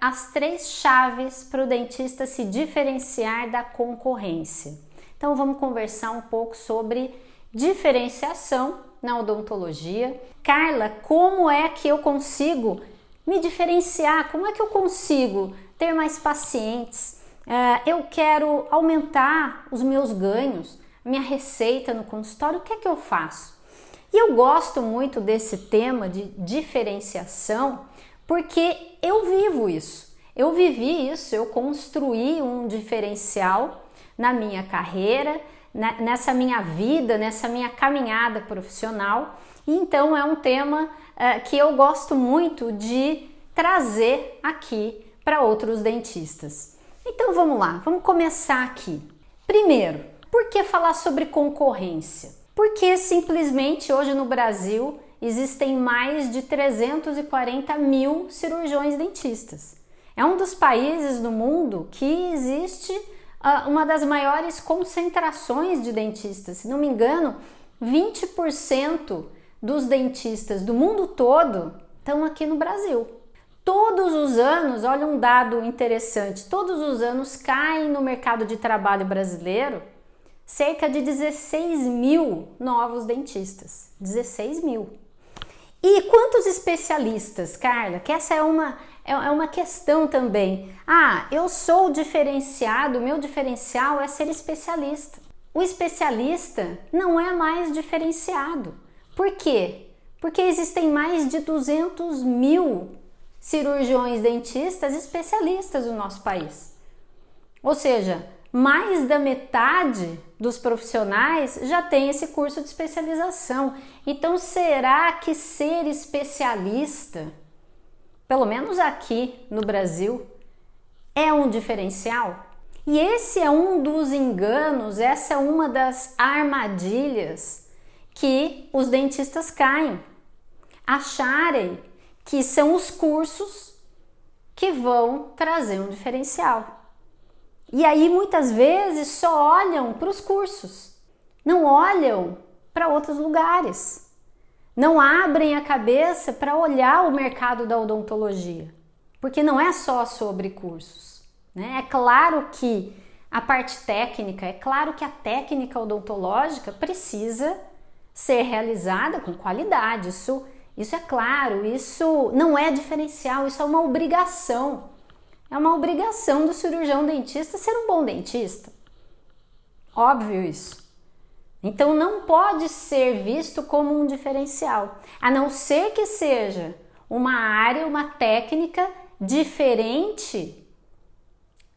as 3 chaves para o dentista se diferenciar da concorrência. Então vamos conversar um pouco sobre diferenciação na odontologia. Carla, como é que eu consigo me diferenciar? Como é que eu consigo ter mais pacientes? Eu quero aumentar os meus ganhos, minha receita no consultório, o que é que eu faço? E eu gosto muito desse tema de diferenciação porque eu vivo isso, eu vivi isso, eu construí um diferencial na minha carreira, nessa minha vida, nessa minha caminhada profissional. E então é um tema que eu gosto muito de trazer aqui para outros dentistas. Então vamos lá, vamos começar aqui. Primeiro, por que falar sobre concorrência? Porque simplesmente hoje no Brasil existem mais de 340 mil cirurgiões dentistas. É um dos países do mundo que existe uma das maiores concentrações de dentistas. Se não me engano, 20% dos dentistas do mundo todo estão aqui no Brasil. Todos os anos, olha um dado interessante, todos os anos caem no mercado de trabalho brasileiro cerca de 16 mil novos dentistas. 16 mil. E quantos especialistas, Carla? Que essa é uma questão também. Eu sou diferenciado, meu diferencial é ser especialista. O especialista não é mais diferenciado. Por quê? Porque existem mais de 200 mil cirurgiões dentistas especialistas no nosso país. Ou seja, mais da metade dos profissionais já tem esse curso de especialização. Então, será que ser especialista, pelo menos aqui no Brasil, é um diferencial? E esse é um dos enganos, essa é uma das armadilhas que os dentistas caem. Acharem que são os cursos que vão trazer um diferencial. E aí muitas vezes só olham para os cursos, não olham para outros lugares, não abrem a cabeça para olhar o mercado da odontologia, porque não é só sobre cursos, né? É claro que a parte técnica, é claro que a técnica odontológica precisa ser realizada com qualidade, isso é claro, isso não é diferencial, isso é uma obrigação. É uma obrigação do cirurgião dentista ser um bom dentista. Óbvio isso. Então não pode ser visto como um diferencial, a não ser que seja uma área, uma técnica diferente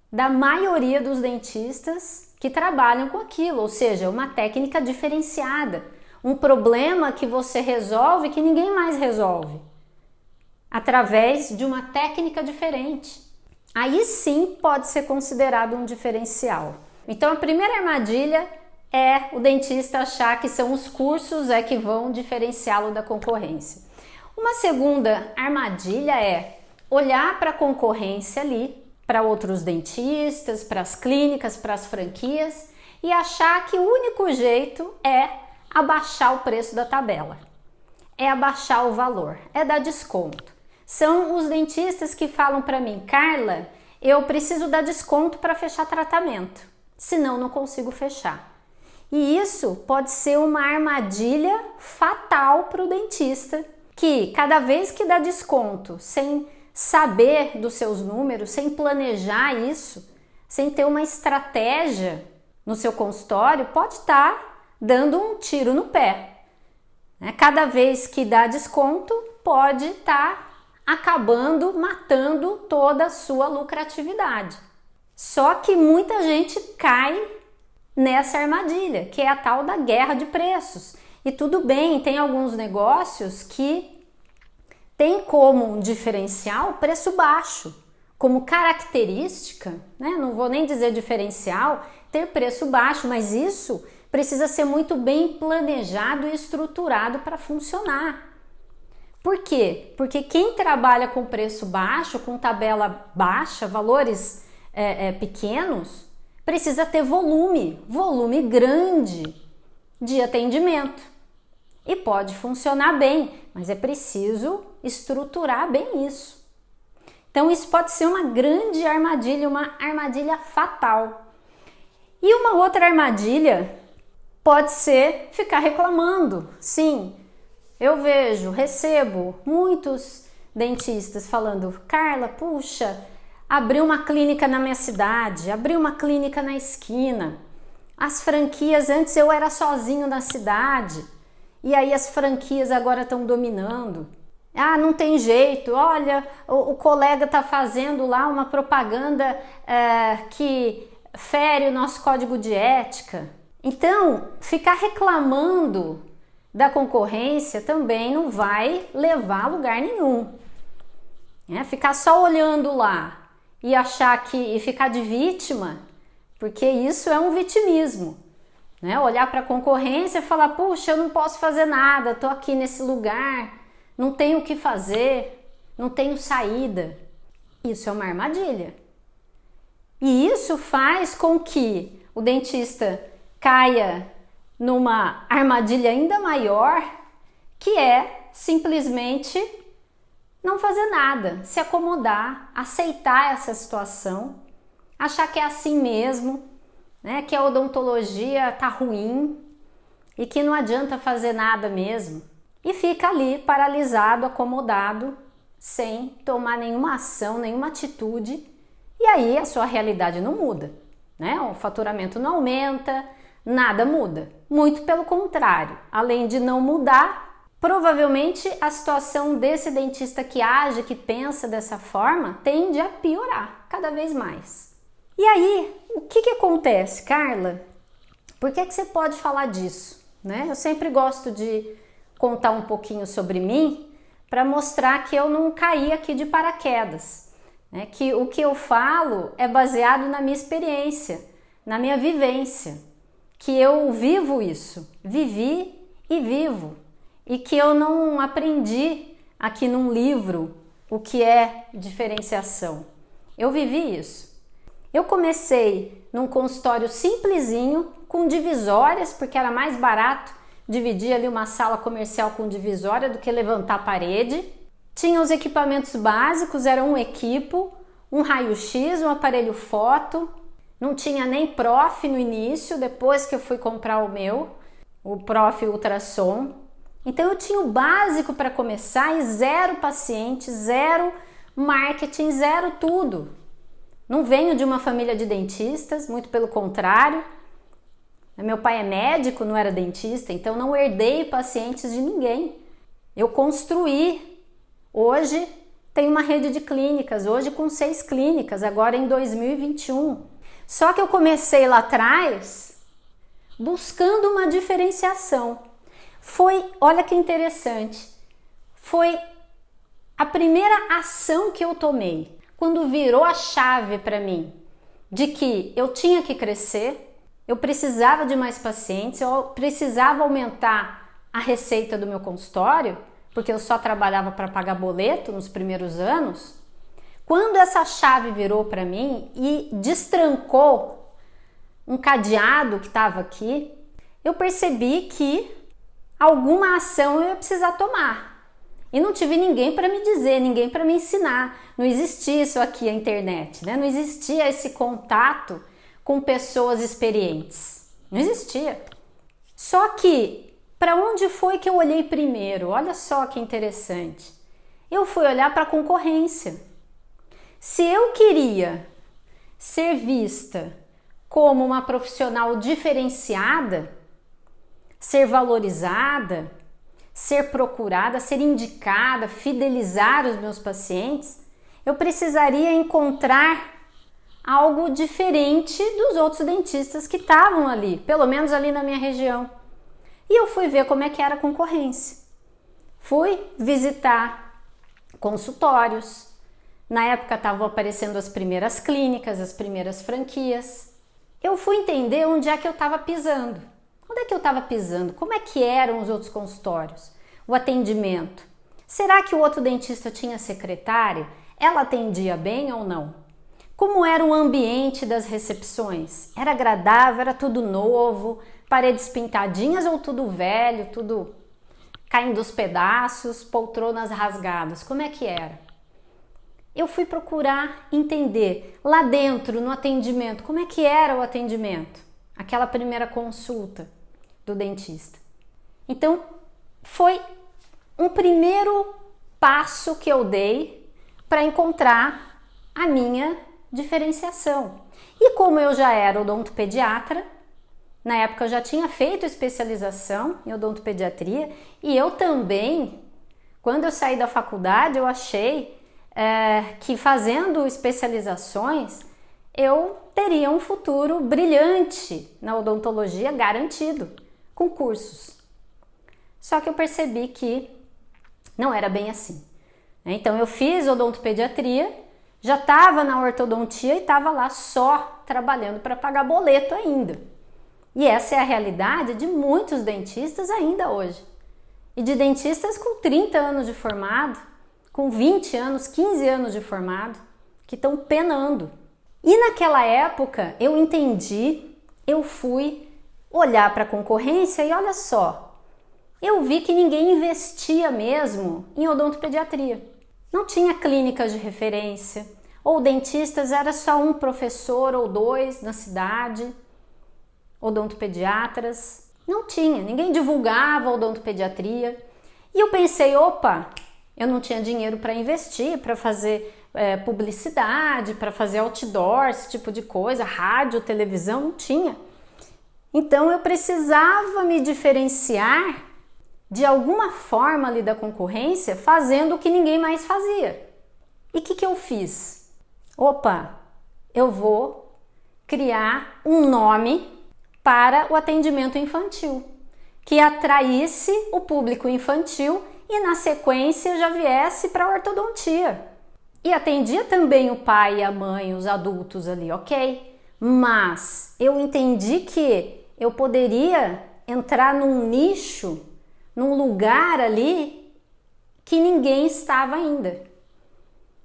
da maioria dos dentistas que trabalham com aquilo, ou seja, uma técnica diferenciada, um problema que você resolve que ninguém mais resolve, através de uma técnica diferente. Aí sim pode ser considerado um diferencial. Então a primeira armadilha é o dentista achar que são os cursos que vão diferenciá-lo da concorrência. Uma segunda armadilha é olhar para a concorrência ali, para outros dentistas, para as clínicas, para as franquias e achar que o único jeito é abaixar o preço da tabela, é abaixar o valor, é dar desconto. São os dentistas que falam para mim, Carla, eu preciso dar desconto para fechar tratamento, senão não consigo fechar. E isso pode ser uma armadilha fatal para o dentista, que cada vez que dá desconto, sem saber dos seus números, sem planejar isso, sem ter uma estratégia no seu consultório, pode estar dando um tiro no pé. Cada vez que dá desconto, pode estar acabando matando toda a sua lucratividade. Só que muita gente cai nessa armadilha, que é a tal da guerra de preços. E tudo bem, tem alguns negócios que tem como um diferencial preço baixo, como característica, né? Não vou nem dizer diferencial, ter preço baixo, mas isso precisa ser muito bem planejado e estruturado para funcionar. Por quê? Porque quem trabalha com preço baixo, com tabela baixa, valores pequenos, precisa ter volume grande de atendimento. E pode funcionar bem, mas é preciso estruturar bem isso. Então isso pode ser uma grande armadilha, uma armadilha fatal. E uma outra armadilha pode ser ficar reclamando. Sim, eu recebo muitos dentistas falando: Carla, puxa, abri uma clínica na minha cidade, abri uma clínica na esquina. As franquias, antes eu era sozinho na cidade, e aí as franquias agora estão dominando. Ah, não tem jeito, olha, o colega está fazendo lá uma propaganda que fere o nosso código de ética. Então, ficar reclamando da concorrência também não vai levar a lugar nenhum. Ficar só olhando lá e ficar de vítima, porque isso é um vitimismo. Olhar para a concorrência e falar: puxa, eu não posso fazer nada, estou aqui nesse lugar, não tenho o que fazer, não tenho saída. Isso é uma armadilha. E isso faz com que o dentista caia numa armadilha ainda maior, que é simplesmente não fazer nada, se acomodar, aceitar essa situação, achar que é assim mesmo, que a odontologia tá ruim e que não adianta fazer nada mesmo. E fica ali paralisado, acomodado, sem tomar nenhuma ação, nenhuma atitude, e aí a sua realidade não muda, o faturamento não aumenta, nada muda. Muito pelo contrário, além de não mudar, provavelmente a situação desse dentista que age, que pensa dessa forma, tende a piorar cada vez mais. E aí, o que acontece, Carla? Por que você pode falar disso? Eu sempre gosto de contar um pouquinho sobre mim para mostrar que eu não caí aqui de paraquedas, que o que eu falo é baseado na minha experiência, na minha vivência, que eu vivo isso, vivi e vivo, e que eu não aprendi aqui num livro o que é diferenciação. Eu vivi isso. Eu comecei num consultório simplesinho, com divisórias, porque era mais barato dividir ali uma sala comercial com divisória do que levantar a parede. Tinha os equipamentos básicos, era um equipo, um raio-x, um aparelho foto. Não tinha nem prof no início, depois que eu fui comprar o prof ultrassom. Então eu tinha o básico para começar e zero paciente, zero marketing, zero tudo. Não venho de uma família de dentistas, muito pelo contrário. Meu pai é médico, não era dentista, então não herdei pacientes de ninguém. Eu construí. Hoje tenho uma rede de clínicas, hoje com 6 clínicas, agora em 2021. Só que eu comecei lá atrás buscando uma diferenciação. Olha que interessante, foi a primeira ação que eu tomei, quando virou a chave para mim, de que eu tinha que crescer, eu precisava de mais pacientes, eu precisava aumentar a receita do meu consultório, porque eu só trabalhava para pagar boleto nos primeiros anos. Quando essa chave virou para mim e destrancou um cadeado que estava aqui, eu percebi que alguma ação eu ia precisar tomar. E não tive ninguém para me dizer, ninguém para me ensinar. Não existia isso aqui, a internet, Não existia esse contato com pessoas experientes. Não existia. Só que, para onde foi que eu olhei primeiro? Olha só que interessante. Eu fui olhar para a concorrência. Se eu queria ser vista como uma profissional diferenciada, ser valorizada, ser procurada, ser indicada, fidelizar os meus pacientes, eu precisaria encontrar algo diferente dos outros dentistas que estavam ali, pelo menos ali na minha região. E eu fui ver como é que era a concorrência. Fui visitar consultórios. Na época estavam aparecendo as primeiras clínicas, as primeiras franquias. Eu fui entender onde é que eu estava pisando. Onde é que eu estava pisando? Como é que eram os outros consultórios? O atendimento. Será que o outro dentista tinha secretária? Ela atendia bem ou não? Como era o ambiente das recepções? Era agradável? Era tudo novo? Paredes pintadinhas ou tudo velho? Tudo caindo aos pedaços? Poltronas rasgadas? Como é que era? eu fui procurar entender lá dentro, no atendimento, como é que era o atendimento, aquela primeira consulta do dentista. Então, foi um primeiro passo que eu dei para encontrar a minha diferenciação. E como eu já era odontopediatra, na época eu já tinha feito especialização em odontopediatria e eu também, quando eu saí da faculdade, eu achei que fazendo especializações eu teria um futuro brilhante na odontologia garantido, com cursos. Só que eu percebi que não era bem assim. Então eu fiz odontopediatria, já estava na ortodontia e estava lá só trabalhando para pagar boleto ainda. E essa é a realidade de muitos dentistas ainda hoje. E de dentistas com 30 anos de formado, com 20 anos, 15 anos de formado, que estão penando. E naquela época eu entendi, eu fui olhar para a concorrência e olha só, eu vi que ninguém investia mesmo em odontopediatria. Não tinha clínicas de referência, ou dentistas era só um professor ou dois na cidade, odontopediatras. Não tinha, ninguém divulgava odontopediatria. E eu pensei, opa, eu não tinha dinheiro para investir, para fazer publicidade, para fazer outdoor, esse tipo de coisa, rádio, televisão, não tinha. Então eu precisava me diferenciar de alguma forma ali da concorrência, fazendo o que ninguém mais fazia. E o que eu fiz? Opa, eu vou criar um nome para o atendimento infantil, que atraísse o público infantil e na sequência já viesse para a ortodontia. E atendia também o pai e a mãe, os adultos ali, ok? Mas eu entendi que eu poderia entrar num nicho, num lugar ali que ninguém estava ainda.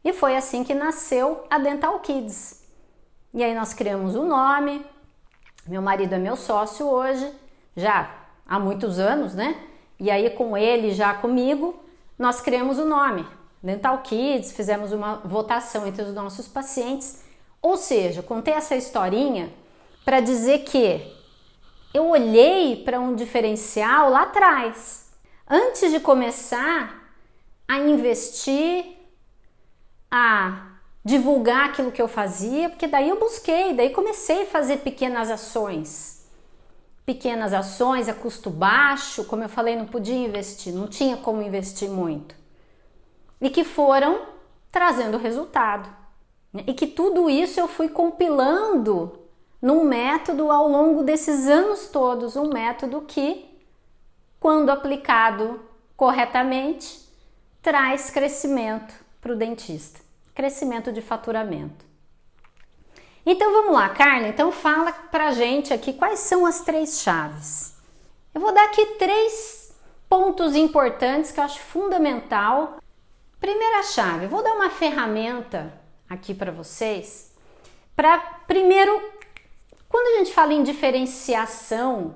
E foi assim que nasceu a Dental Kids. E aí nós criamos o nome, meu marido é meu sócio hoje, já há muitos anos, né? E aí com ele, já comigo, nós criamos o nome, Dental Kids, fizemos uma votação entre os nossos pacientes. Ou seja, contei essa historinha para dizer que eu olhei para um diferencial lá atrás, antes de começar a investir, a divulgar aquilo que eu fazia, porque daí eu busquei, daí comecei a fazer pequenas ações a custo baixo, como eu falei, não podia investir, não tinha como investir muito, e que foram trazendo resultado, e que tudo isso eu fui compilando num método ao longo desses anos todos, um método que, quando aplicado corretamente, traz crescimento para o dentista, crescimento de faturamento. Então vamos lá, Carla, então fala pra gente aqui quais são as 3 chaves. Eu vou dar aqui 3 pontos importantes que eu acho fundamental. Primeira chave, eu vou dar uma ferramenta aqui para vocês, para primeiro, quando a gente fala em diferenciação,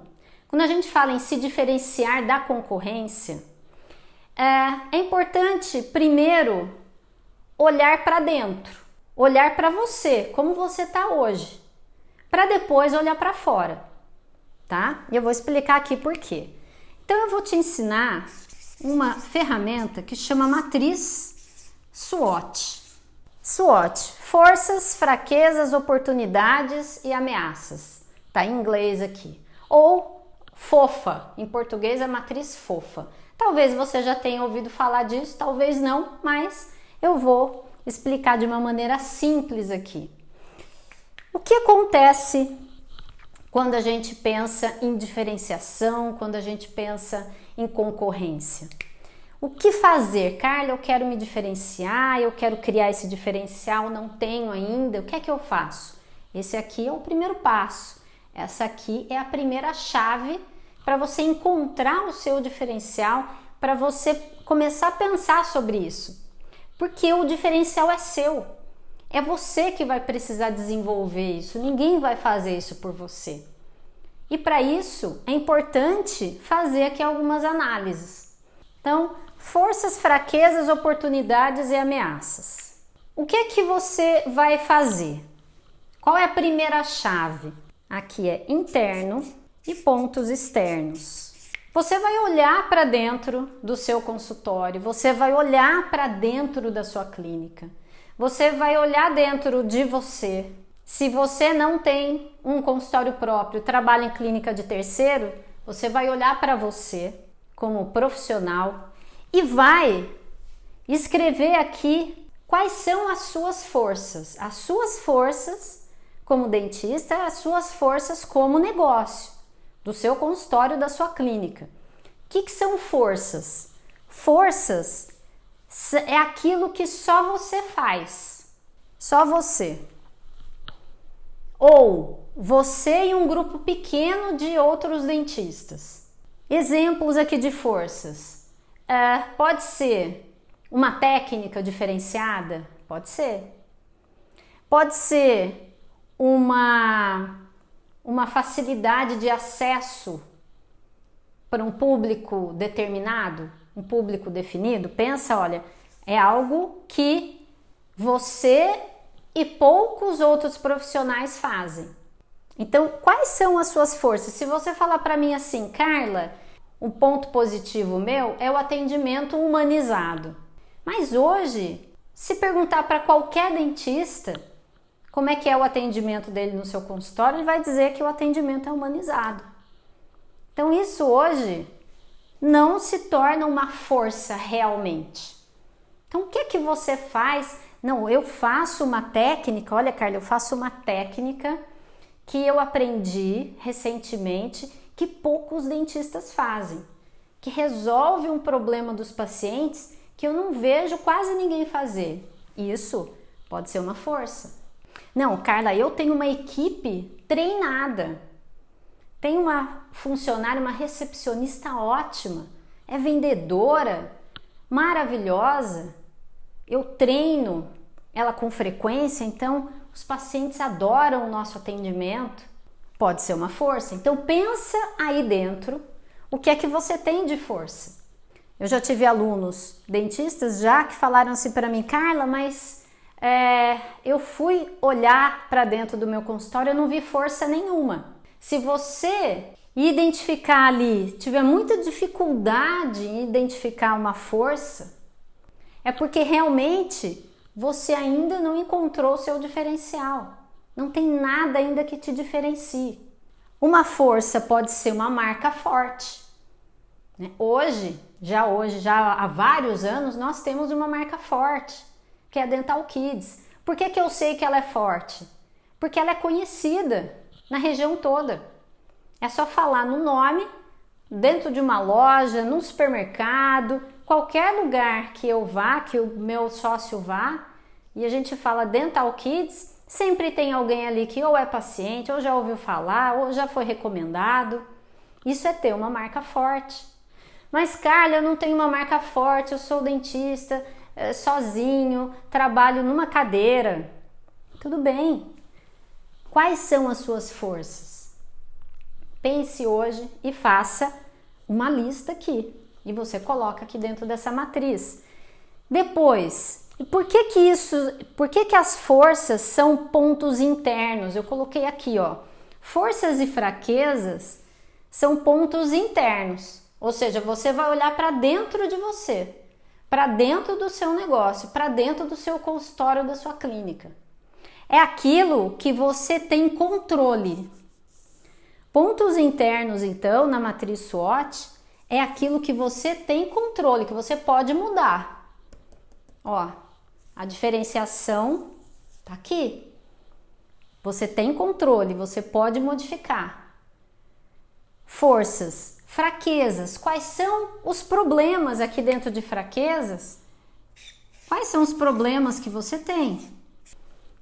quando a gente fala em se diferenciar da concorrência, é importante primeiro olhar para dentro, olhar para você, como você está hoje, para depois olhar para fora, tá? E eu vou explicar aqui por quê. Então eu vou te ensinar uma ferramenta que chama matriz SWOT. SWOT, forças, fraquezas, oportunidades e ameaças. Tá em inglês aqui. Ou FOFA, em português é matriz FOFA. Talvez você já tenha ouvido falar disso, talvez não, mas eu vou explicar de uma maneira simples aqui. O que acontece quando a gente pensa em diferenciação, quando a gente pensa em concorrência? O que fazer? Carla, eu quero me diferenciar, eu quero criar esse diferencial, não tenho ainda, o que é que eu faço? Esse aqui é o primeiro passo, essa aqui é a primeira chave para você encontrar o seu diferencial, para você começar a pensar sobre isso. Porque o diferencial é seu, é você que vai precisar desenvolver isso, ninguém vai fazer isso por você. E para isso é importante fazer aqui algumas análises. Então, forças, fraquezas, oportunidades e ameaças. O que é que você vai fazer? Qual é a primeira chave? Aqui é interno e pontos externos. Você vai olhar para dentro do seu consultório, você vai olhar para dentro da sua clínica, você vai olhar dentro de você. Se você não tem um consultório próprio, trabalha em clínica de terceiro, você vai olhar para você como profissional e vai escrever aqui quais são as suas forças como dentista, as suas forças como negócio do seu consultório, da sua clínica. O que são forças? Forças é aquilo que só você faz, só você. Ou você e um grupo pequeno de outros dentistas. Exemplos aqui de forças. Pode ser uma técnica diferenciada? Pode ser. Pode ser uma facilidade de acesso para um público determinado, um público definido. Pensa, olha, é algo que você e poucos outros profissionais fazem. Então, quais são as suas forças? Se você falar para mim assim, Carla, um ponto positivo meu é o atendimento humanizado. Mas hoje, se perguntar para qualquer dentista como é que é o atendimento dele no seu consultório, ele vai dizer que o atendimento é humanizado. Então, isso hoje não se torna uma força realmente. Então, o que é que você faz? Não, eu faço uma técnica, olha, Carla, eu faço uma técnica que eu aprendi recentemente que poucos dentistas fazem, que resolve um problema dos pacientes que eu não vejo quase ninguém fazer. Isso pode ser uma força. Não, Carla, eu tenho uma equipe treinada, tenho uma funcionária, uma recepcionista ótima, é vendedora, maravilhosa, eu treino ela com frequência, então os pacientes adoram o nosso atendimento. Pode ser uma força. Então pensa aí dentro o que é que você tem de força. Eu já tive alunos dentistas já que falaram assim para mim, Carla, mas eu fui olhar para dentro do meu consultório, eu não vi força nenhuma. Se você identificar ali, tiver muita dificuldade em identificar uma força, é porque realmente você ainda não encontrou o seu diferencial. Não tem nada ainda que te diferencie. Uma força pode ser uma marca forte. Hoje, já há vários anos, nós temos uma marca forte, que é a Dental Kids. Por que eu sei que ela é forte? Porque ela é conhecida na região toda. É só falar no nome, dentro de uma loja, num supermercado, qualquer lugar que eu vá, que o meu sócio vá, e a gente fala Dental Kids, sempre tem alguém ali que ou é paciente, ou já ouviu falar, ou já foi recomendado. Isso é ter uma marca forte. Mas, Carla, eu não tenho uma marca forte, eu sou dentista, sozinho, trabalho numa cadeira. Tudo bem. Quais são as suas forças? Pense hoje e faça uma lista aqui. E você coloca aqui dentro dessa matriz. Depois, por que as forças são pontos internos? Eu coloquei aqui, ó. Forças e fraquezas são pontos internos. Ou seja, você vai olhar para dentro de você, para dentro do seu negócio, para dentro do seu consultório, da sua clínica. É aquilo que você tem controle. Pontos internos, então, na matriz SWOT, é aquilo que você tem controle, que você pode mudar. Ó, a diferenciação tá aqui. Você tem controle, você pode modificar. Forças, fraquezas. Quais são os problemas aqui dentro de fraquezas? Quais são os problemas que você tem?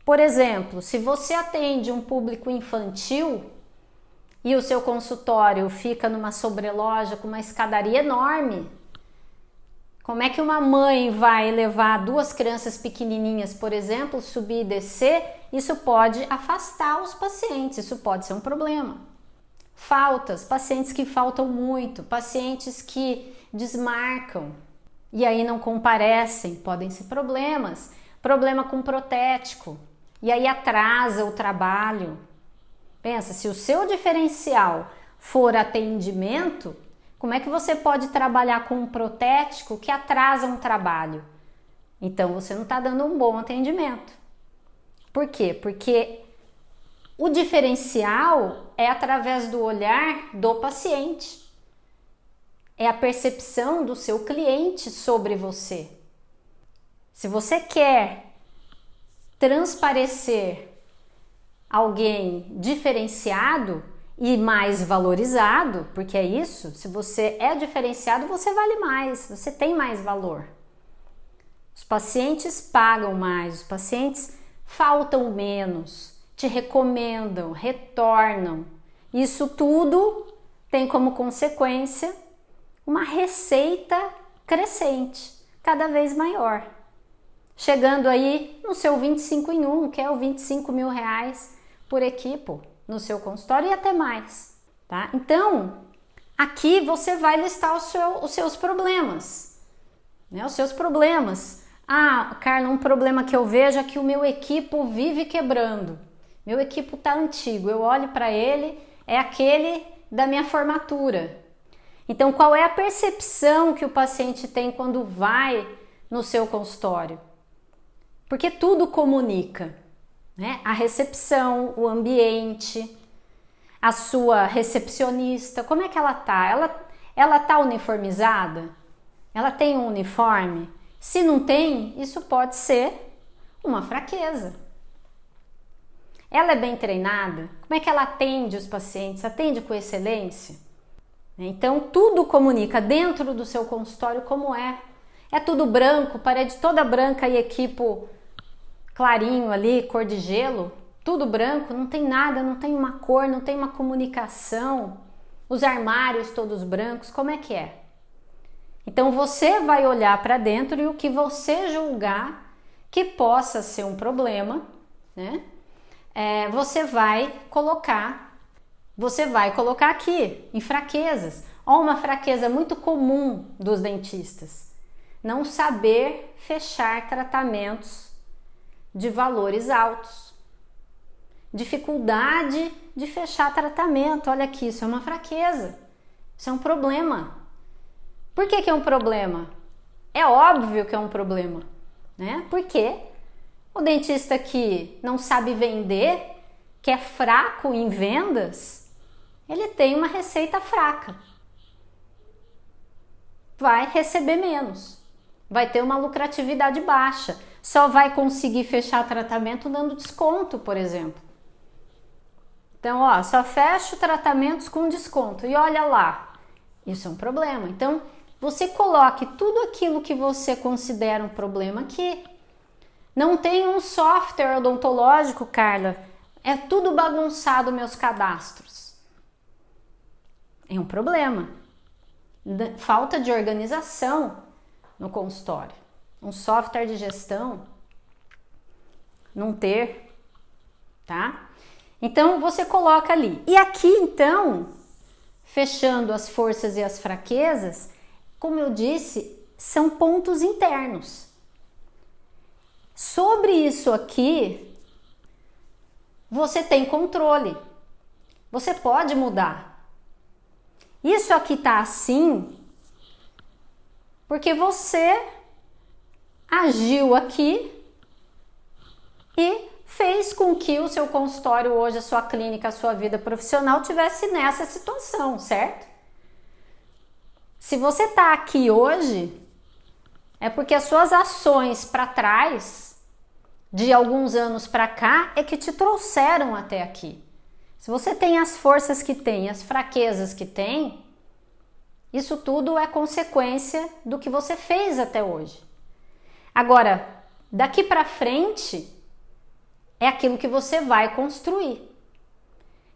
Por exemplo, se você atende um público infantil e o seu consultório fica numa sobreloja com uma escadaria enorme, como é que uma mãe vai levar duas crianças pequenininhas, por exemplo, subir e descer? Isso pode afastar os pacientes, isso pode ser um problema. Faltas, pacientes que faltam muito, pacientes que desmarcam e aí não comparecem, podem ser problemas. problema com protético, e aí atrasa o trabalho. Pensa, se o seu diferencial for atendimento, como é que você pode trabalhar com um protético que atrasa um trabalho? Então você não está dando um bom atendimento. Por quê? Porque o diferencial é através do olhar do paciente. É a percepção do seu cliente sobre você. Se você quer transparecer alguém diferenciado e mais valorizado, porque é isso, se você é diferenciado, você vale mais, você tem mais valor. Os pacientes pagam mais, os pacientes faltam menos, te recomendam, retornam. Isso tudo tem como consequência uma receita crescente, cada vez maior. Chegando aí no seu 25 em 1, que é o 25 mil reais por equipe no seu consultório e até mais, tá? Então, aqui você vai listar os seus problemas, né? Os seus problemas. Ah, Carla, um problema que eu vejo é que o meu equipe vive quebrando. Meu equipe tá antigo, eu olho para ele, é aquele da minha formatura. Então, qual é a percepção que o paciente tem quando vai no seu consultório? Porque tudo comunica, né? A recepção, o ambiente, a sua recepcionista, como é que ela tá? Ela tá uniformizada? Ela tem um uniforme? Se não tem, isso pode ser uma fraqueza. Ela é bem treinada? Como é que ela atende os pacientes? Atende com excelência? Então, tudo comunica dentro do seu consultório como é. É tudo branco, parede toda branca e equipe clarinho ali, cor de gelo, tudo branco, não tem nada, não tem uma cor, não tem uma comunicação, os armários todos brancos, como é que é? Então você vai olhar para dentro e o que você julgar que possa ser um problema, né? Você vai colocar aqui em fraquezas. Ó, uma fraqueza muito comum dos dentistas: não saber fechar tratamentos de valores altos. Dificuldade de fechar tratamento. Olha aqui, isso é uma fraqueza. Isso é um problema. Por que é um problema? É óbvio que é um problema, né? Porque o dentista que não sabe vender, que é fraco em vendas, ele tem uma receita fraca. Vai receber menos. Vai ter uma lucratividade baixa. Só vai conseguir fechar tratamento dando desconto, por exemplo. Então, ó, só fecho tratamentos com desconto. E olha lá, isso é um problema. Então, você coloque tudo aquilo que você considera um problema aqui. Não tem um software odontológico, Carla. É tudo bagunçado, meus cadastros. É um problema. Falta de organização no consultório. Um software de gestão não ter, tá? Então você coloca ali. E aqui então, fechando as forças e as fraquezas, como eu disse, são pontos internos. Sobre isso aqui, você tem controle. Você pode mudar. Isso aqui tá assim porque você agiu aqui e fez com que o seu consultório hoje, a sua clínica, a sua vida profissional tivesse nessa situação, certo? Se você está aqui hoje, é porque as suas ações para trás, de alguns anos para cá, é que te trouxeram até aqui. Se você tem as forças que tem, as fraquezas que tem, isso tudo é consequência do que você fez até hoje. Agora, daqui para frente, é aquilo que você vai construir.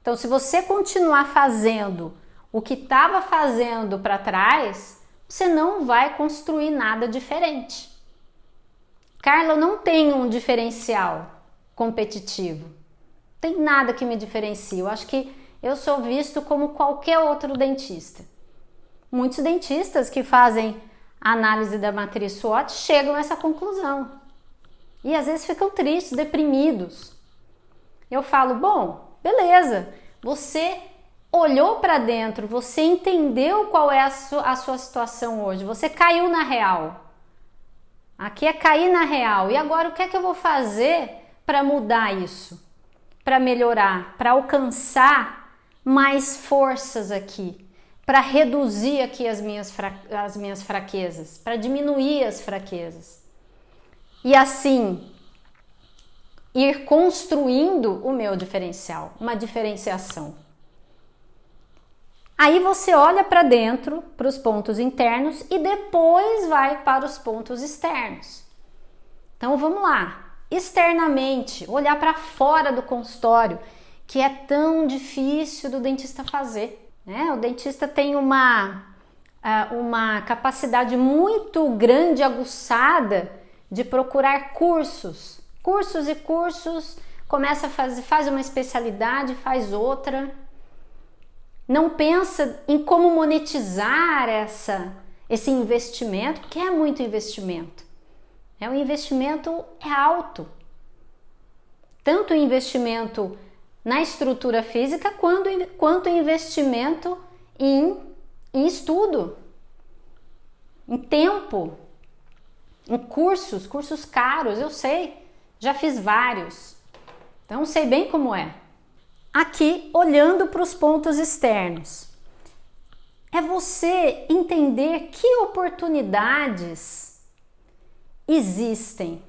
Então, se você continuar fazendo o que estava fazendo para trás, você não vai construir nada diferente. Carla, eu não tenho um diferencial competitivo. Não tem nada que me diferencie. Eu acho que eu sou visto como qualquer outro dentista. Muitos dentistas que fazem análise da matriz SWOT chegam a essa conclusão. E às vezes ficam tristes, deprimidos. Eu falo, bom, beleza, você olhou para dentro, você entendeu qual é a sua situação hoje, você caiu na real. Aqui é cair na real. E agora o que é que eu vou fazer para mudar isso? Para melhorar, para alcançar mais forças aqui, para reduzir aqui as minhas fraquezas, para diminuir as fraquezas. E assim, ir construindo o meu diferencial, uma diferenciação. Aí você olha para dentro, para os pontos internos e depois vai para os pontos externos. Então vamos lá, externamente, olhar para fora do consultório, que é tão difícil do dentista fazer, né? O dentista tem uma capacidade muito grande, aguçada, de procurar cursos e cursos, começa a faz uma especialidade, faz outra, não pensa em como monetizar esse investimento, porque é muito investimento. O investimento é alto. Tanto o investimento na estrutura física quanto o investimento em estudo, em tempo, em cursos caros, eu sei, já fiz vários, então sei bem como é. Aqui, olhando para os pontos externos, é você entender que oportunidades existem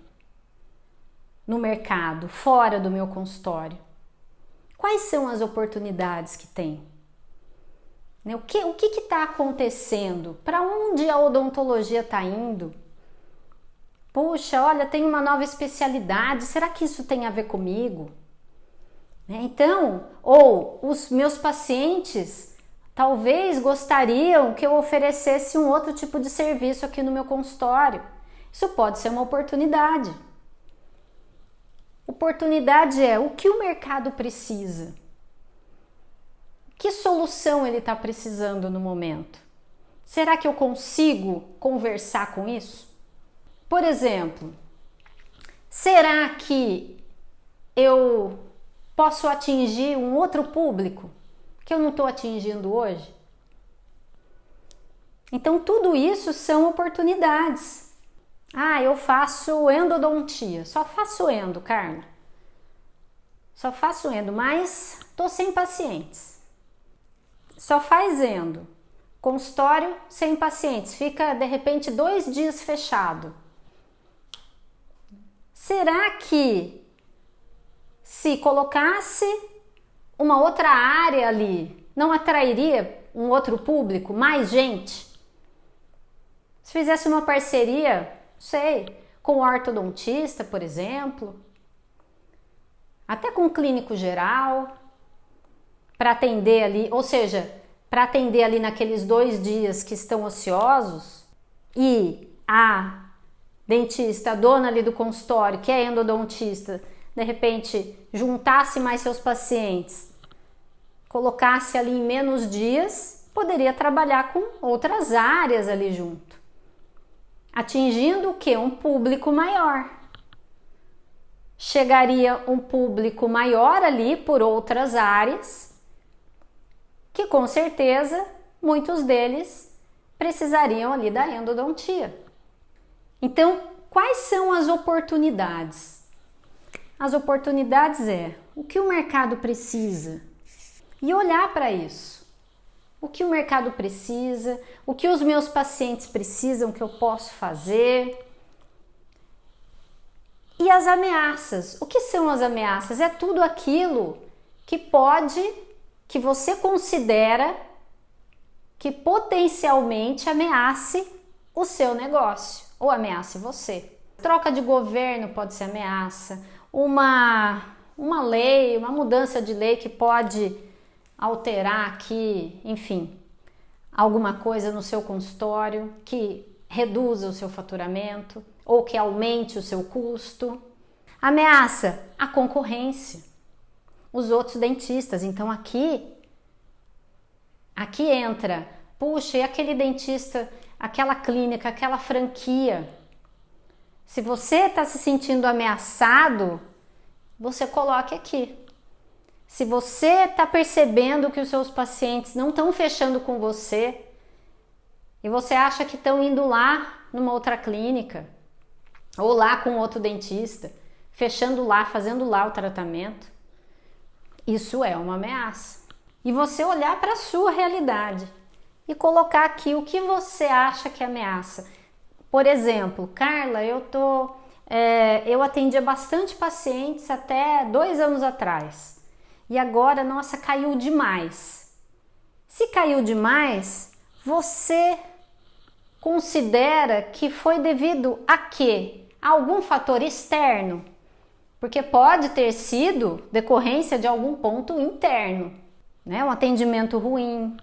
no mercado, fora do meu consultório. Quais são as oportunidades que tem? O que está acontecendo? Para onde a odontologia está indo? Puxa, olha, tem uma nova especialidade, será que isso tem a ver comigo? Então, ou os meus pacientes talvez gostariam que eu oferecesse um outro tipo de serviço aqui no meu consultório. Isso pode ser uma oportunidade. Oportunidade é o que o mercado precisa. Que solução ele está precisando no momento? Será que eu consigo conversar com isso? Por exemplo, será que eu posso atingir um outro público que eu não estou atingindo hoje? Então, tudo isso são oportunidades. Eu faço endodontia, só faço endo, Carla. Só faço endo, mas estou sem pacientes. Só faz endo. Consultório sem pacientes, fica de repente 2 dias fechado. Será que se colocasse uma outra área ali, não atrairia um outro público, mais gente? Se fizesse uma parceria, com o ortodontista, por exemplo, até com o clínico geral, para atender ali, ou seja, para atender ali naqueles 2 dias que estão ociosos, e a dentista, a dona ali do consultório, que é endodontista, de repente juntasse mais seus pacientes, colocasse ali em menos dias, poderia trabalhar com outras áreas ali junto, atingindo o quê? Um público maior. Chegaria um público maior ali por outras áreas, que com certeza muitos deles precisariam ali da endodontia. Então, quais são as oportunidades? As oportunidades é o que o mercado precisa e olhar para isso. O que o mercado precisa, o que os meus pacientes precisam que eu posso fazer. E as ameaças. O que são as ameaças? É tudo aquilo que você considera que potencialmente ameace o seu negócio ou ameace você. Troca de governo pode ser ameaça, uma lei, uma mudança de lei que pode alterar aqui, enfim, alguma coisa no seu consultório que reduza o seu faturamento ou que aumente o seu custo. Ameaça a concorrência, os outros dentistas. Então aqui entra, puxa, e aquele dentista, aquela clínica, aquela franquia Se você está se sentindo ameaçado, você coloque aqui. Se você está percebendo que os seus pacientes não estão fechando com você e você acha que estão indo lá numa outra clínica ou lá com outro dentista, fechando lá, fazendo lá o tratamento, isso é uma ameaça. E você olhar para a sua realidade e colocar aqui o que você acha que é ameaça. Por exemplo, Carla, eu atendia bastante pacientes até 2 anos atrás. E agora, nossa, caiu demais. Se caiu demais, você considera que foi devido a quê? A algum fator externo? Porque pode ter sido decorrência de algum ponto interno, né? Um atendimento ruim,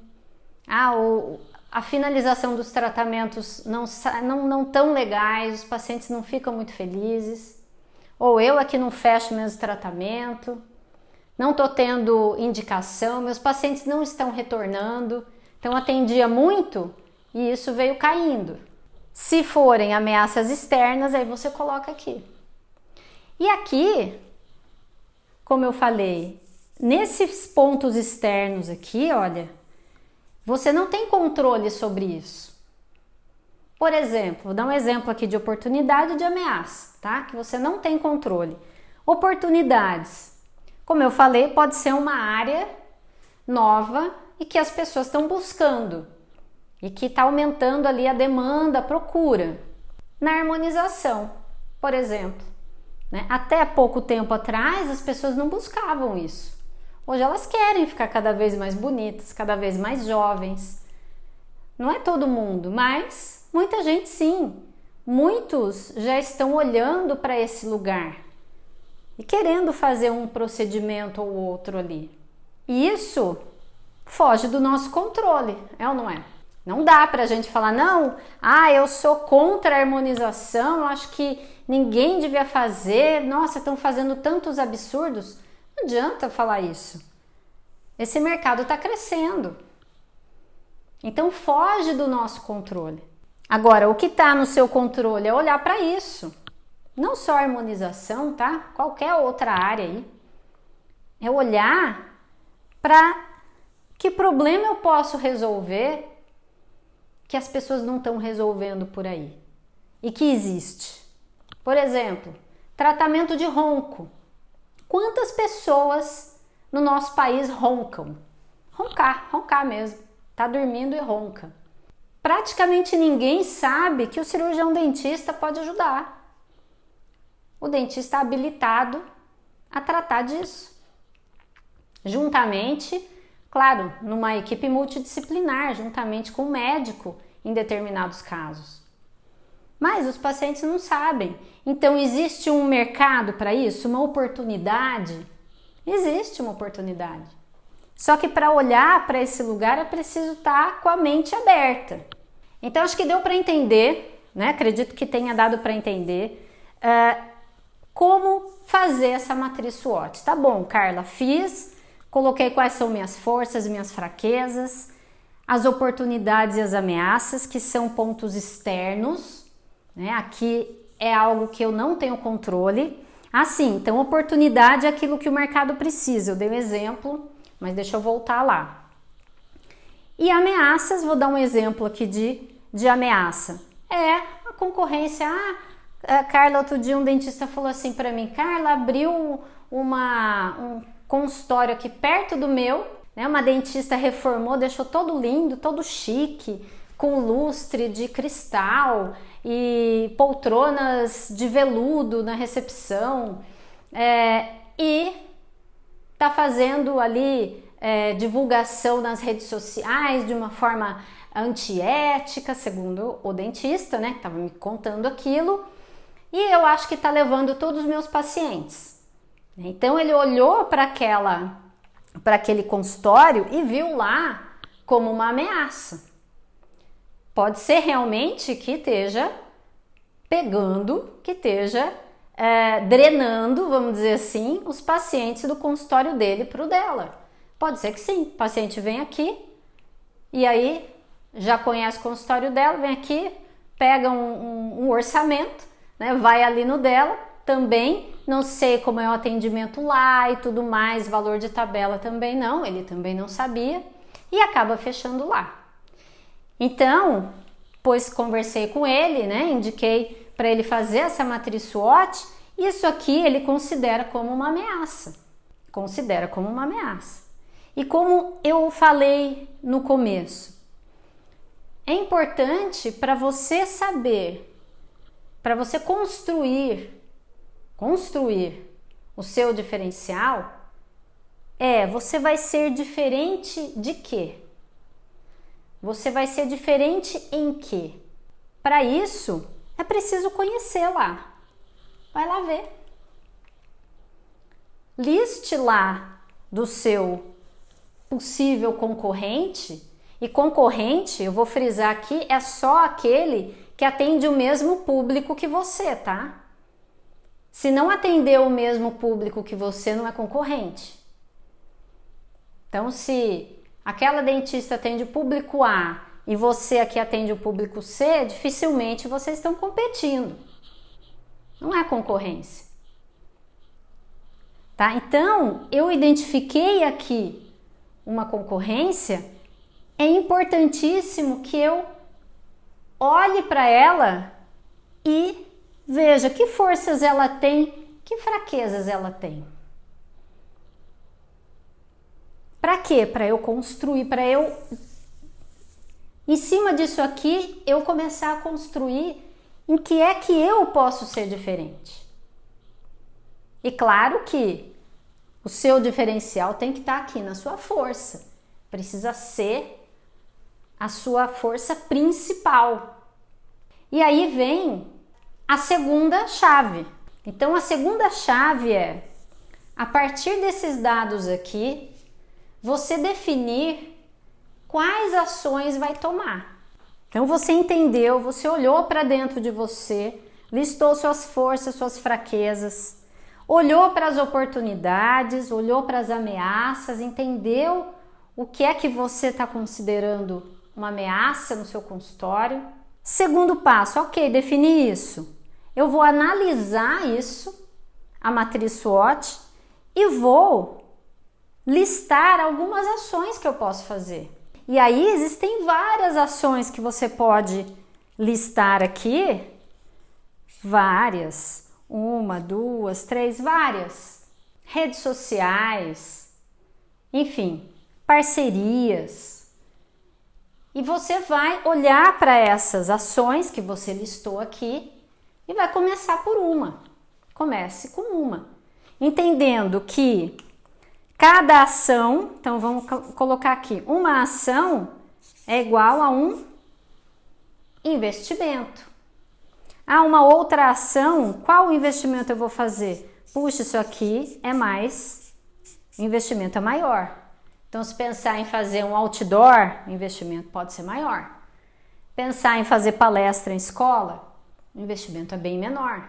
a finalização dos tratamentos não tão legais, os pacientes não ficam muito felizes, ou eu aqui não fecho meus tratamento, não estou tendo indicação, meus pacientes não estão retornando, então atendia muito e isso veio caindo. Se forem ameaças externas, aí você coloca aqui. E aqui, como eu falei, nesses pontos externos aqui, olha, você não tem controle sobre isso. Por exemplo, vou dar um exemplo aqui de oportunidade e de ameaça, tá? Que você não tem controle. Oportunidades. Como eu falei, pode ser uma área nova e que as pessoas estão buscando e que está aumentando ali a demanda, a procura. Na harmonização, por exemplo, né? Até pouco tempo atrás as pessoas não buscavam isso. Hoje elas querem ficar cada vez mais bonitas, cada vez mais jovens. Não é todo mundo, mas muita gente sim. Muitos já estão olhando para esse lugar e querendo fazer um procedimento ou outro ali. E isso foge do nosso controle, é ou não é? Não dá pra gente falar, não, eu sou contra a harmonização, eu acho que ninguém devia fazer, nossa, estão fazendo tantos absurdos. Não adianta falar isso. Esse mercado está crescendo. Então foge do nosso controle. Agora, o que está no seu controle é olhar para isso. Não só a harmonização, tá? Qualquer outra área aí. É olhar para que problema eu posso resolver que as pessoas não estão resolvendo por aí e que existe. Por exemplo, tratamento de ronco. Quantas pessoas no nosso país roncam? Roncar mesmo. Tá dormindo e ronca. Praticamente ninguém sabe que o cirurgião dentista pode ajudar. O dentista é habilitado a tratar disso. Juntamente, claro, numa equipe multidisciplinar, juntamente com o médico em determinados casos. Mas os pacientes não sabem. Então, existe um mercado para isso? Uma oportunidade? Existe uma oportunidade. Só que para olhar para esse lugar é preciso estar com a mente aberta. Então, acho que deu para entender, né? Acredito que tenha dado para entender como fazer essa matriz SWOT. Tá bom, Carla, fiz, coloquei quais são minhas forças, minhas fraquezas, as oportunidades e as ameaças, que são pontos externos, né? Aqui é algo que eu não tenho controle. Assim, então oportunidade é aquilo que o mercado precisa. Eu dei um exemplo, mas deixa eu voltar lá. E ameaças, vou dar um exemplo aqui de ameaça. A concorrência. Carla, outro dia um dentista falou assim para mim, Carla, abriu um consultório aqui perto do meu, né? Uma dentista reformou, deixou todo lindo, todo chique, com lustre de cristal e poltronas de veludo na recepção, e tá fazendo ali divulgação nas redes sociais de uma forma antiética, segundo o dentista, né, que estava me contando aquilo, e eu acho que tá levando todos os meus pacientes. Então ele olhou para aquele consultório e viu lá como uma ameaça. Pode ser realmente que esteja pegando, que esteja drenando, vamos dizer assim, os pacientes do consultório dele para o dela. Pode ser que sim, o paciente vem aqui e aí já conhece o consultório dela, vem aqui, pega um orçamento, né? Vai ali no dela, também não sei como é o atendimento lá e tudo mais, valor de tabela também não, ele também não sabia e acaba fechando lá. Então, pois conversei com ele, né? Indiquei para ele fazer essa matriz SWOT. Isso aqui ele considera como uma ameaça. Considera como uma ameaça. E como eu falei no começo, é importante para você saber, para você construir o seu diferencial, você vai ser diferente de quê? Você vai ser diferente em quê? Para isso, é preciso conhecer lá. Vai lá ver. Liste lá do seu possível concorrente. E concorrente, eu vou frisar aqui, é só aquele que atende o mesmo público que você, tá? Se não atender o mesmo público que você, não é concorrente. Então, se aquela dentista atende o público A e você aqui atende o público C, dificilmente vocês estão competindo. Não é concorrência. Tá? Então, eu identifiquei aqui uma concorrência, é importantíssimo que eu olhe para ela e veja que forças ela tem, que fraquezas ela tem. Para quê? Para eu construir, para eu, em cima disso aqui, eu começar a construir em que é que eu posso ser diferente. E claro que o seu diferencial tem que estar aqui na sua força. Precisa ser a sua força principal. E aí vem a segunda chave. Então, a segunda chave é, a partir desses dados aqui, você definir quais ações vai tomar. Então, você entendeu, você olhou para dentro de você, listou suas forças, suas fraquezas, olhou para as oportunidades, olhou para as ameaças, entendeu o que é que você está considerando uma ameaça no seu consultório. Segundo passo, ok, defini isso. Eu vou analisar isso, a matriz SWOT, e vou listar algumas ações que eu posso fazer. E aí existem várias ações que você pode listar aqui, várias, 1, 2, 3, várias. Redes sociais, enfim, parcerias. E você vai olhar para essas ações que você listou aqui e vai começar por uma. Comece com uma. Entendendo que cada ação, então vamos colocar aqui, uma ação é igual a um investimento. Uma outra ação, qual investimento eu vou fazer? Puxa, isso aqui é mais, o investimento é maior. Então, se pensar em fazer um outdoor, o investimento pode ser maior. Pensar em fazer palestra em escola, o investimento é bem menor.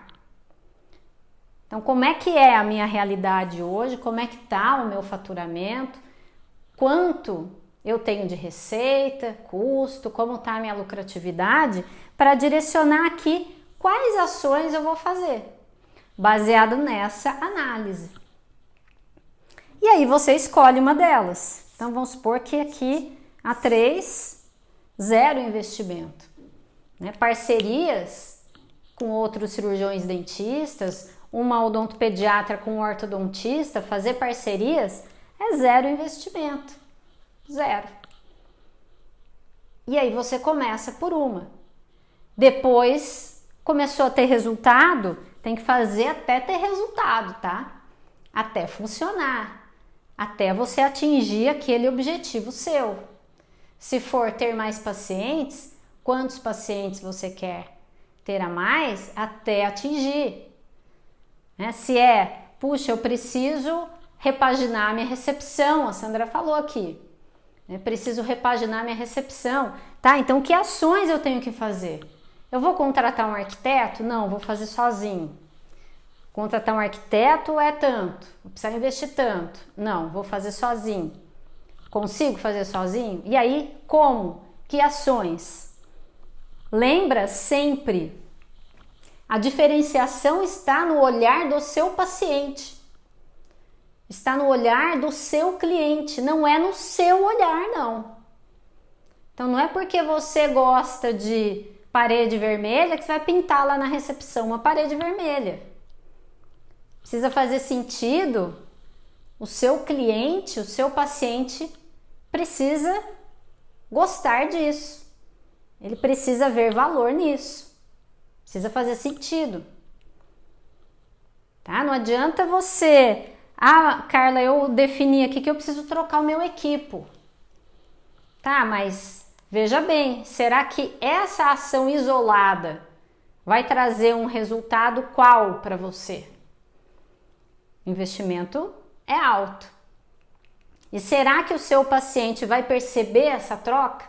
Então, como é que é a minha realidade hoje? Como é que está o meu faturamento? Quanto eu tenho de receita, custo, como está a minha lucratividade? Para direcionar aqui quais ações eu vou fazer, baseado nessa análise. E aí você escolhe uma delas. Então, vamos supor que aqui a 3, 0 investimento. Né? Parcerias com outros cirurgiões dentistas, uma odontopediatra com um ortodontista, fazer parcerias é 0 investimento. 0. E aí você começa por uma. Depois começou a ter resultado, tem que fazer até ter resultado, tá? Até funcionar. Até você atingir aquele objetivo seu. Se for ter mais pacientes, quantos pacientes você quer ter a mais até atingir? Se é, puxa, eu preciso repaginar minha recepção, a Sandra falou aqui. Preciso repaginar minha recepção. Tá, então que ações eu tenho que fazer? Eu vou contratar um arquiteto? Não, vou fazer sozinho. Contratar um arquiteto é tanto, vou precisar investir tanto. Não, vou fazer sozinho. Consigo fazer sozinho? E aí, como? Que ações? Lembra sempre A diferenciação está no olhar do seu paciente. Está no olhar do seu cliente, não é no seu olhar, não. Então não é porque você gosta de parede vermelha que você vai pintar lá na recepção uma parede vermelha. Precisa fazer sentido. O seu cliente, o seu paciente precisa gostar disso. Ele precisa ver valor nisso. Precisa fazer sentido. Tá? Não adianta você... Carla, eu defini aqui que eu preciso trocar o meu equipo. Tá, mas veja bem, será que essa ação isolada vai trazer um resultado qual para você? O investimento é alto. E será que o seu paciente vai perceber essa troca?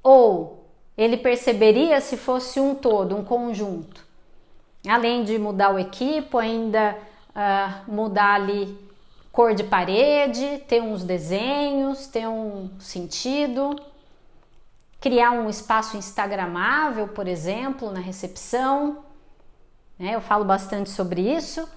Ou ele perceberia se fosse um todo, um conjunto? Além de mudar o equipo, ainda mudar ali cor de parede, ter uns desenhos, ter um sentido, criar um espaço instagramável, por exemplo, na recepção, né? Eu falo bastante sobre isso.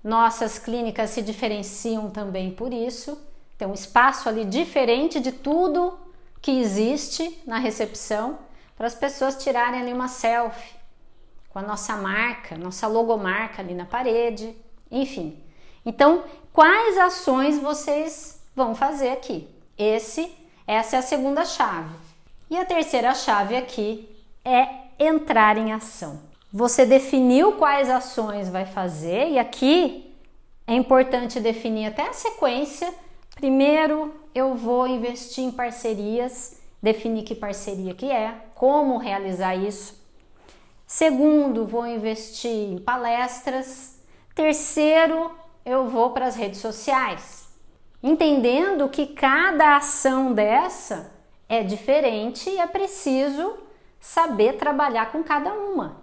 Nossas clínicas se diferenciam também por isso. Tem um espaço ali diferente de tudo que existe na recepção, para as pessoas tirarem ali uma selfie com a nossa marca, nossa logomarca ali na parede, enfim. Então, quais ações vocês vão fazer aqui? Essa é a segunda chave. E a terceira chave aqui é entrar em ação. Você definiu quais ações vai fazer e aqui é importante definir até a sequência. Primeiro, eu vou investir em parcerias, definir que parceria que é, como realizar isso. Segundo, vou investir em palestras. Terceiro, eu vou para as redes sociais. Entendendo que cada ação dessa é diferente e é preciso saber trabalhar com cada uma.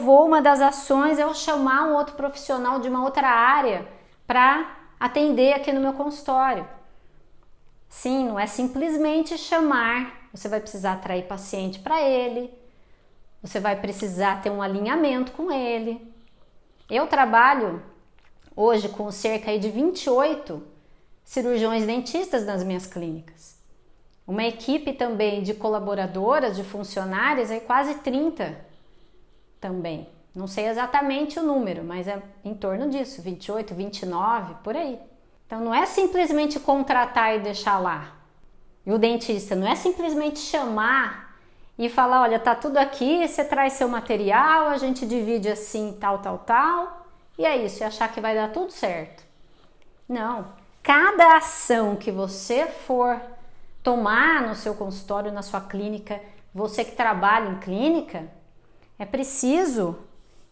Uma das ações é eu chamar um outro profissional de uma outra área para atender aqui no meu consultório. Sim, não é simplesmente chamar, você vai precisar atrair paciente para ele, você vai precisar ter um alinhamento com ele. Eu trabalho hoje com cerca de 28 cirurgiões dentistas nas minhas clínicas. Uma equipe também de colaboradoras, de funcionários, quase 30 também. Não sei exatamente o número, mas é em torno disso, 28, 29, por aí. Então não é simplesmente contratar e deixar lá. E o dentista não é simplesmente chamar e falar, olha, tá tudo aqui, você traz seu material, a gente divide assim, tal, e é isso, e achar que vai dar tudo certo. Não. Cada ação que você for tomar no seu consultório, na sua clínica, você que trabalha em clínica, é preciso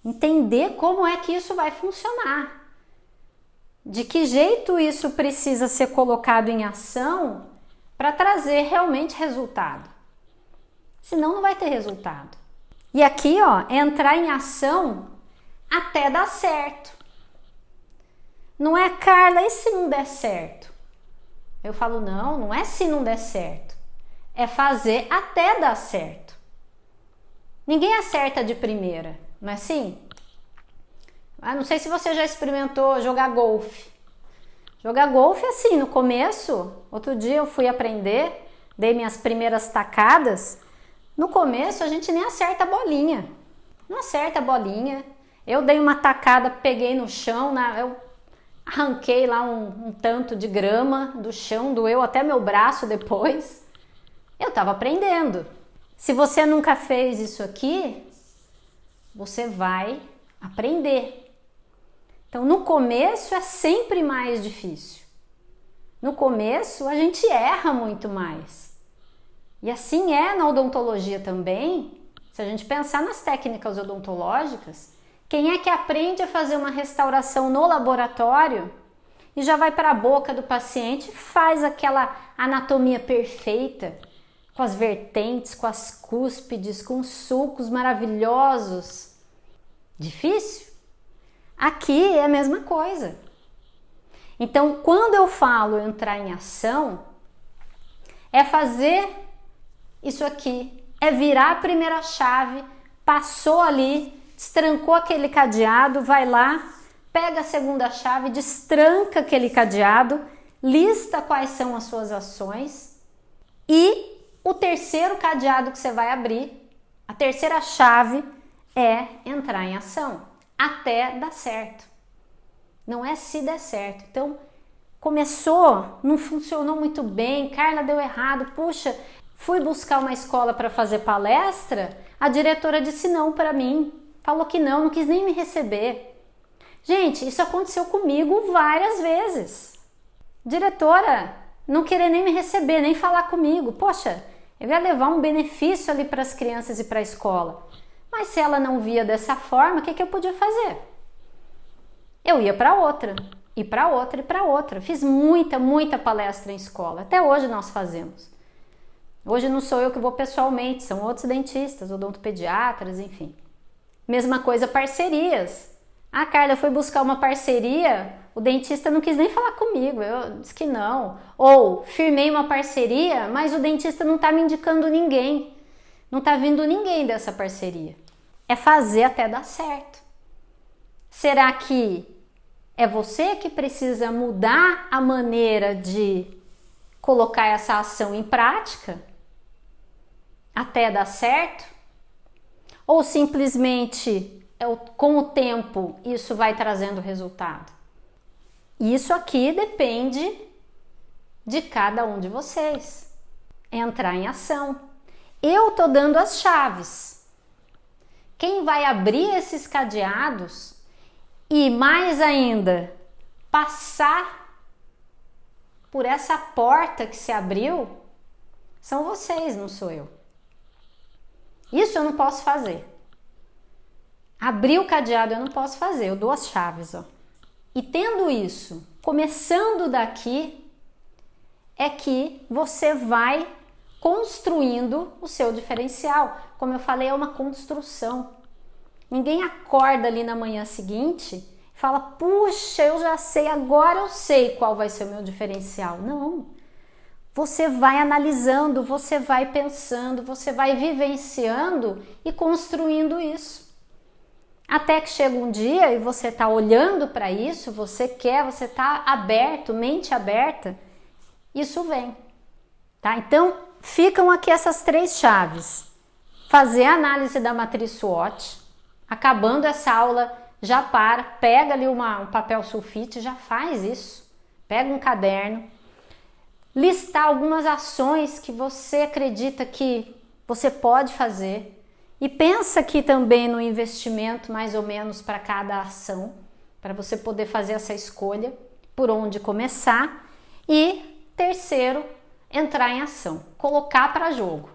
entender como é que isso vai funcionar. De que jeito isso precisa ser colocado em ação para trazer realmente resultado. Senão não vai ter resultado. E aqui, é entrar em ação até dar certo. Não é, Carla, e se não der certo? Eu falo, não é se não der certo. É fazer até dar certo. Ninguém acerta de primeira, não é assim? Não sei se você já experimentou jogar golfe. Jogar golfe é assim, no começo, outro dia eu fui aprender, dei minhas primeiras tacadas. No começo a gente nem acerta a bolinha. Não acerta a bolinha. Eu dei uma tacada, peguei no chão, eu arranquei lá um tanto de grama do chão, doeu até meu braço depois. Eu estava aprendendo. Se você nunca fez isso aqui, você vai aprender. Então, no começo é sempre mais difícil. No começo a gente erra muito mais. E assim é na odontologia também. Se a gente pensar nas técnicas odontológicas, quem é que aprende a fazer uma restauração no laboratório e já vai para a boca do paciente e faz aquela anatomia perfeita, com as vertentes, com as cúspides, com os sulcos maravilhosos? Difícil? Aqui é a mesma coisa. Então, quando eu falo entrar em ação, é fazer isso aqui, é virar a primeira chave passou ali, destrancou aquele cadeado, vai lá, pega a segunda chave, destranca aquele cadeado, lista quais são as suas ações e o terceiro cadeado que você vai abrir, a terceira chave é entrar em ação, até dar certo. Não é se der certo. Então, começou, não funcionou muito bem, Carla deu errado, puxa, fui buscar uma escola para fazer palestra, a diretora disse não para mim, falou que não quis nem me receber. Gente, isso aconteceu comigo várias vezes. Diretora, não querer nem me receber, nem falar comigo. Poxa, eu ia levar um benefício ali para as crianças e para a escola. Mas se ela não via dessa forma, o que eu podia fazer? Eu ia para outra, e para outra, e para outra. Fiz muita palestra em escola. Até hoje nós fazemos. Hoje não sou eu que vou pessoalmente, são outros dentistas, odontopediatras, enfim. Mesma coisa, parcerias. Ah, Carla, eu fui buscar uma parceria, o dentista não quis nem falar comigo, eu disse que não. Ou firmei uma parceria, mas o dentista não está me indicando ninguém. Não está vindo ninguém dessa parceria. É fazer até dar certo. Será que é você que precisa mudar a maneira de colocar essa ação em prática até dar certo? Ou simplesmente com o tempo isso vai trazendo resultado? Isso aqui depende de cada um de vocês. Entrar em ação. Eu tô dando as chaves. Quem vai abrir esses cadeados e mais ainda passar por essa porta que se abriu são vocês, não sou eu. Isso eu não posso fazer. Abrir o cadeado eu não posso fazer, eu dou as chaves, ó. E tendo isso, começando daqui, é que você vai construindo o seu diferencial. Como eu falei, é uma construção. Ninguém acorda ali na manhã seguinte e fala, puxa, eu já sei, agora eu sei qual vai ser o meu diferencial. Não. Você vai analisando, você vai pensando, você vai vivenciando e construindo isso. Até que chega um dia e você está olhando para isso, você quer, você está aberto, mente aberta, isso vem. Tá? Então, ficam aqui essas três chaves. Fazer a análise da matriz SWOT. Acabando essa aula, já pega ali um papel sulfite, já faz isso. Pega um caderno. Listar algumas ações que você acredita que você pode fazer. E pensa aqui também no investimento mais ou menos para cada ação, para você poder fazer essa escolha, por onde começar. E terceiro, entrar em ação, colocar para jogo.